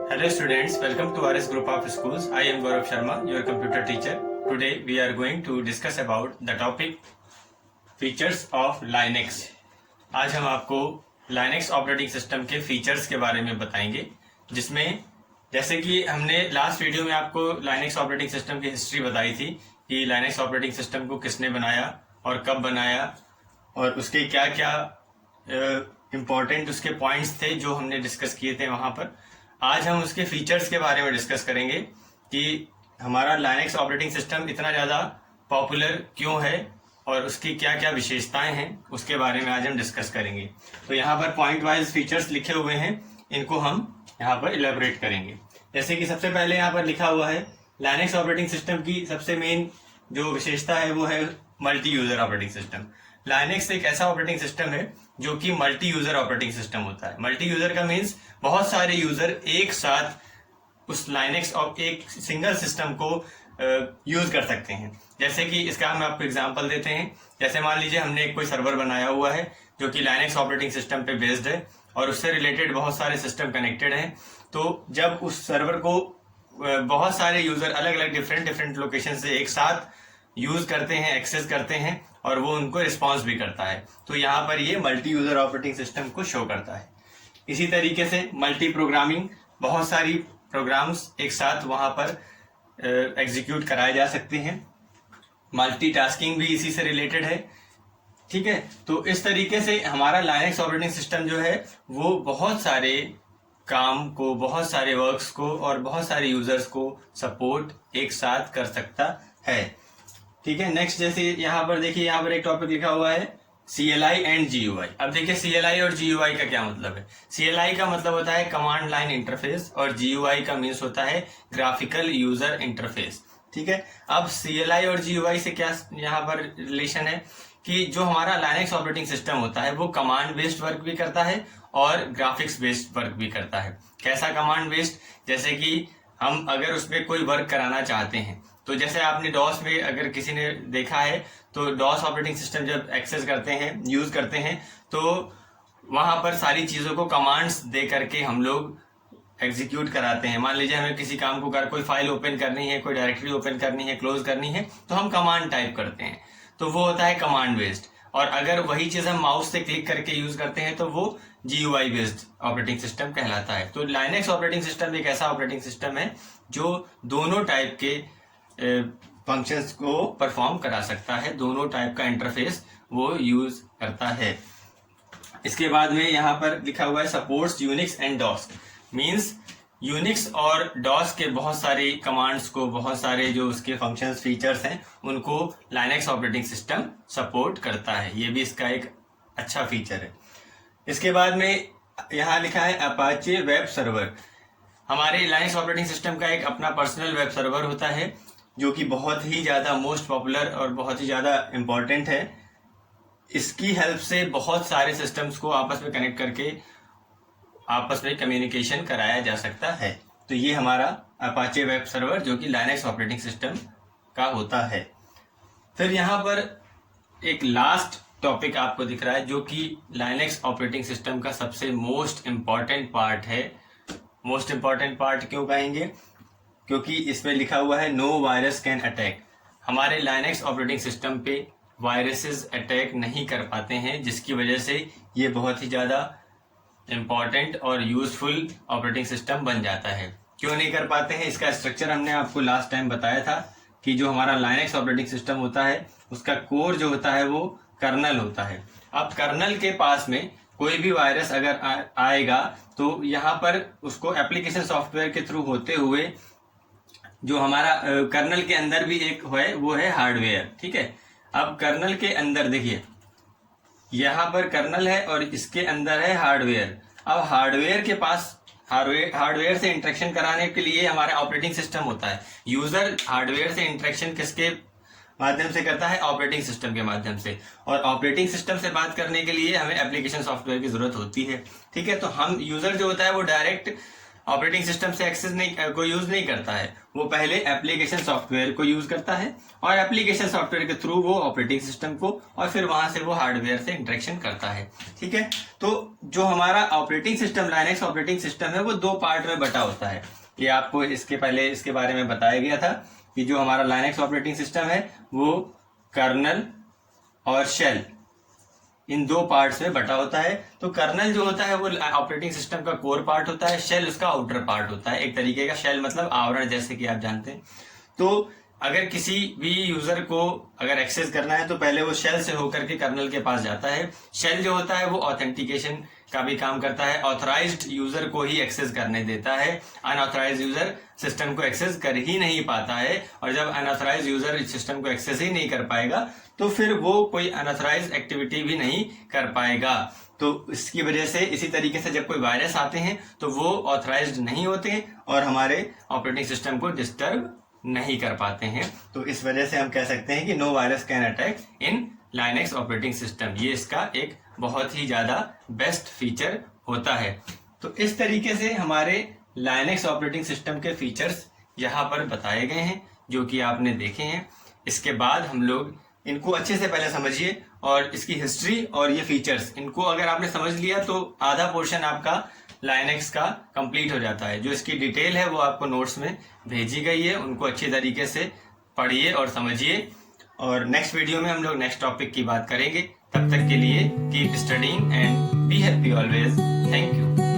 Hello students, welcome to RS Group of Schools. I am Gaurav Sharma, your computer teacher. Today we are going to discuss about the topic features of Linux. आज हम आपको Linux operating system के features के बारे में बताएंगे, जिसमें जैसे कि हमने लास्ट वीडियो में आपको Linux ऑपरेटिंग सिस्टम की हिस्ट्री बताई थी कि Linux ऑपरेटिंग सिस्टम को किसने बनाया और कब बनाया और उसके क्या क्या इम्पोर्टेंट उसके पॉइंट्स थे जो हमने डिस्कस किए थे वहाँ पर। आज हम उसके फीचर्स के बारे में डिस्कस करेंगे कि हमारा Linux ऑपरेटिंग सिस्टम इतना ज़्यादा पॉपुलर क्यों है और उसकी क्या क्या विशेषताएं हैं, उसके बारे में आज हम डिस्कस करेंगे। तो यहाँ पर पॉइंट वाइज फीचर्स लिखे हुए हैं, इनको हम यहाँ पर इलेबोरेट करेंगे। जैसे कि सबसे पहले यहाँ पर लिखा हुआ है Linux ऑपरेटिंग सिस्टम की सबसे मेन जो विशेषता है वो है multi user operating system. Linux एक ऐसा ऑपरेटिंग सिस्टम है जो कि मल्टी यूजर ऑपरेटिंग सिस्टम होता है। मल्टी यूजर का मीन्स बहुत सारे यूजर एक साथ उस Linux और एक सिंगल सिस्टम को यूज कर सकते हैं। जैसे कि इसका हम आपको एग्जांपल देते हैं। जैसे मान लीजिए हमने एक कोई सर्वर बनाया हुआ है जो कि Linux ऑपरेटिंग सिस्टम पे बेस्ड है और उससे रिलेटेड बहुत सारे सिस्टम कनेक्टेड हैं। तो जब उस सर्वर को बहुत सारे यूजर अलग अलग डिफरेंट लोकेशन से एक साथ यूज करते हैं, एक्सेस करते हैं और वो उनको रिस्पॉन्स भी करता है, तो यहाँ पर ये मल्टी यूजर ऑपरेटिंग सिस्टम को शो करता है। इसी तरीके से मल्टी प्रोग्रामिंग, बहुत सारी प्रोग्राम्स एक साथ वहां पर एग्जीक्यूट कराए जा सकते हैं। मल्टीटास्किंग भी इसी से रिलेटेड है, ठीक है। तो इस तरीके से हमारा Linux ऑपरेटिंग सिस्टम जो है वो बहुत सारे काम को, बहुत सारे वर्क्स को और बहुत सारे यूजर्स को सपोर्ट एक साथ कर सकता है, ठीक है। नेक्स्ट जैसे यहाँ पर देखिए, यहाँ पर एक टॉपिक लिखा हुआ है CLI एंड GUI। अब देखिए CLI और GUI का क्या मतलब है। CLI का मतलब होता है कमांड लाइन इंटरफेस और GUI का मीन्स होता है ग्राफिकल यूजर इंटरफेस, ठीक है। अब CLI और GUI से क्या यहाँ पर रिलेशन है कि जो हमारा Linux ऑपरेटिंग सिस्टम होता है वो कमांड बेस्ड वर्क भी करता है और ग्राफिक्स बेस्ड वर्क भी करता है। कैसा कमांड बेस्ड? जैसे कि हम अगर उसमें कोई वर्क कराना चाहते हैं, तो जैसे आपने डॉस में अगर किसी ने देखा है तो डॉस ऑपरेटिंग सिस्टम जब एक्सेस करते हैं, यूज करते हैं, तो वहां पर सारी चीजों को कमांड्स दे करके हम लोग एग्जीक्यूट कराते हैं। मान लीजिए हमें किसी काम को कर कोई फाइल ओपन करनी है, कोई डायरेक्टरी ओपन करनी है, क्लोज करनी है, तो हम कमांड टाइप करते हैं, तो वो होता है कमांड बेस्ड। और अगर वही चीज हम माउस से क्लिक करके यूज करते हैं तो वो GUI बेस्ड ऑपरेटिंग सिस्टम कहलाता है। तो Linux ऑपरेटिंग सिस्टम एक ऐसा ऑपरेटिंग सिस्टम है जो दोनों टाइप के फंक्शंस को परफॉर्म करा सकता है, दोनों टाइप का इंटरफेस वो यूज करता है। इसके बाद में यहाँ पर लिखा हुआ है supports Unix and DOS. Means Unix और डॉस के बहुत सारे कमांड्स को, बहुत सारे जो उसके फंक्शंस फीचर्स हैं उनको Linux ऑपरेटिंग सिस्टम सपोर्ट करता है। ये भी इसका एक अच्छा फीचर है। इसके बाद में यहाँ लिखा है अपाचे वेब सर्वर। हमारे Linux ऑपरेटिंग सिस्टम का एक अपना पर्सनल वेब सर्वर होता है जो कि बहुत ही ज़्यादा मोस्ट पॉपुलर और बहुत ही ज़्यादा इम्पोर्टेंट है। इसकी हेल्प से बहुत सारे सिस्टम्स को आपस में कनेक्ट करके आपस में कम्युनिकेशन कराया जा सकता है। तो ये हमारा अपाचे वेब सर्वर जो कि Linux ऑपरेटिंग सिस्टम का होता है। फिर यहाँ पर एक लास्ट टॉपिक आपको दिख रहा है जो कि Linux ऑपरेटिंग सिस्टम का सबसे मोस्ट इम्पॉर्टेंट पार्ट है। मोस्ट इम्पॉर्टेंट पार्ट क्यों कहेंगे? क्योंकि इसमें लिखा हुआ है नो वायरस कैन अटैक। हमारे Linux ऑपरेटिंग सिस्टम पे वायरसेस अटैक नहीं कर पाते हैं, जिसकी वजह से ये बहुत ही ज़्यादा इम्पॉर्टेंट और यूजफुल ऑपरेटिंग सिस्टम बन जाता है। क्यों नहीं कर पाते हैं? इसका स्ट्रक्चर हमने आपको लास्ट टाइम बताया था कि जो हमारा Linux ऑपरेटिंग सिस्टम होता है उसका कोर जो होता है वो कर्नल होता है। अब कर्नल के पास में कोई भी वायरस अगर आएगा तो यहाँ पर उसको एप्लीकेशन सॉफ्टवेयर के थ्रू होते हुए जो हमारा कर्नल के अंदर भी एक है वो है हार्डवेयर, ठीक है। अब कर्नल के अंदर देखिए, यहाँ पर कर्नल है और इसके अंदर है हार्डवेयर। अब हार्डवेयर के पास हार्डवेयर से इंटरेक्शन कराने के लिए हमारा ऑपरेटिंग सिस्टम होता है। यूजर हार्डवेयर से इंटरेक्शन किसके माध्यम से करता है? ऑपरेटिंग सिस्टम के माध्यम से। और ऑपरेटिंग सिस्टम से बात करने के लिए हमें एप्लीकेशन सॉफ्टवेयर की जरूरत होती है, ठीक है। तो हम यूजर जो होता है वो डायरेक्ट ऑपरेटिंग सिस्टम से एक्सेस नहीं को यूज नहीं करता है, वो पहले एप्लीकेशन सॉफ्टवेयर को यूज करता है और एप्लीकेशन सॉफ्टवेयर के थ्रू वो ऑपरेटिंग सिस्टम को और फिर वहां से वो हार्डवेयर से इंटरेक्शन करता है। ठीक है, तो जो हमारा operating system Linux operating system है वो दो पार्ट में बटा होता है। ये आपको इसके पहले इसके बारे में बताया गया था कि जो हमारा लाइनक्स ऑपरेटिंग सिस्टम है वो कर्नल और शेल इन दो पार्ट्स में बटा होता है। तो कर्नल जो होता है वो ऑपरेटिंग सिस्टम का कोर पार्ट होता है, शेल उसका आउटर पार्ट होता है। एक तरीके का शेल मतलब आवरण, जैसे कि आप जानते हैं। तो अगर किसी भी यूजर को अगर एक्सेस करना है तो पहले वो शेल से होकर के कर्नल के पास जाता है। शेल जो होता है वो ऑथेंटिकेशन का भी काम करता है, ऑथराइज्ड यूजर को ही एक्सेस करने देता है। अनऑथराइज्ड यूजर सिस्टम को एक्सेस कर ही नहीं पाता है, और जब अनऑथराइज्ड यूजर सिस्टम को एक्सेस ही नहीं कर पाएगा तो फिर वो कोई अनऑथराइज्ड एक्टिविटी भी नहीं कर पाएगा। तो इसकी वजह से इसी तरीके से जब कोई वायरस आते हैं तो वो ऑथराइज्ड नहीं होते और हमारे ऑपरेटिंग सिस्टम को डिस्टर्ब नहीं कर पाते हैं। तो इस वजह से हम कह सकते हैं कि no virus can attack in Linux operating system. ये इसका एक बहुत ही ज्यादा बेस्ट फीचर होता है। तो इस तरीके से हमारे लाइनक्स ऑपरेटिंग सिस्टम के फीचर्स यहाँ पर बताए गए हैं जो कि आपने देखे हैं। इसके बाद हम लोग इनको अच्छे से पहले समझिए और इसकी हिस्ट्री और ये फीचर्स, इनको अगर आपने समझ लिया तो आधा पोर्शन आपका लाइनक्स का कंप्लीट हो जाता है। जो इसकी डिटेल है वो आपको नोट्स में भेजी गई है, उनको अच्छी तरीके से पढ़िए और समझिए। और नेक्स्ट वीडियो में हम लोग नेक्स्ट टॉपिक की बात करेंगे। तब तक के लिए keep studying and be happy always. Thank you.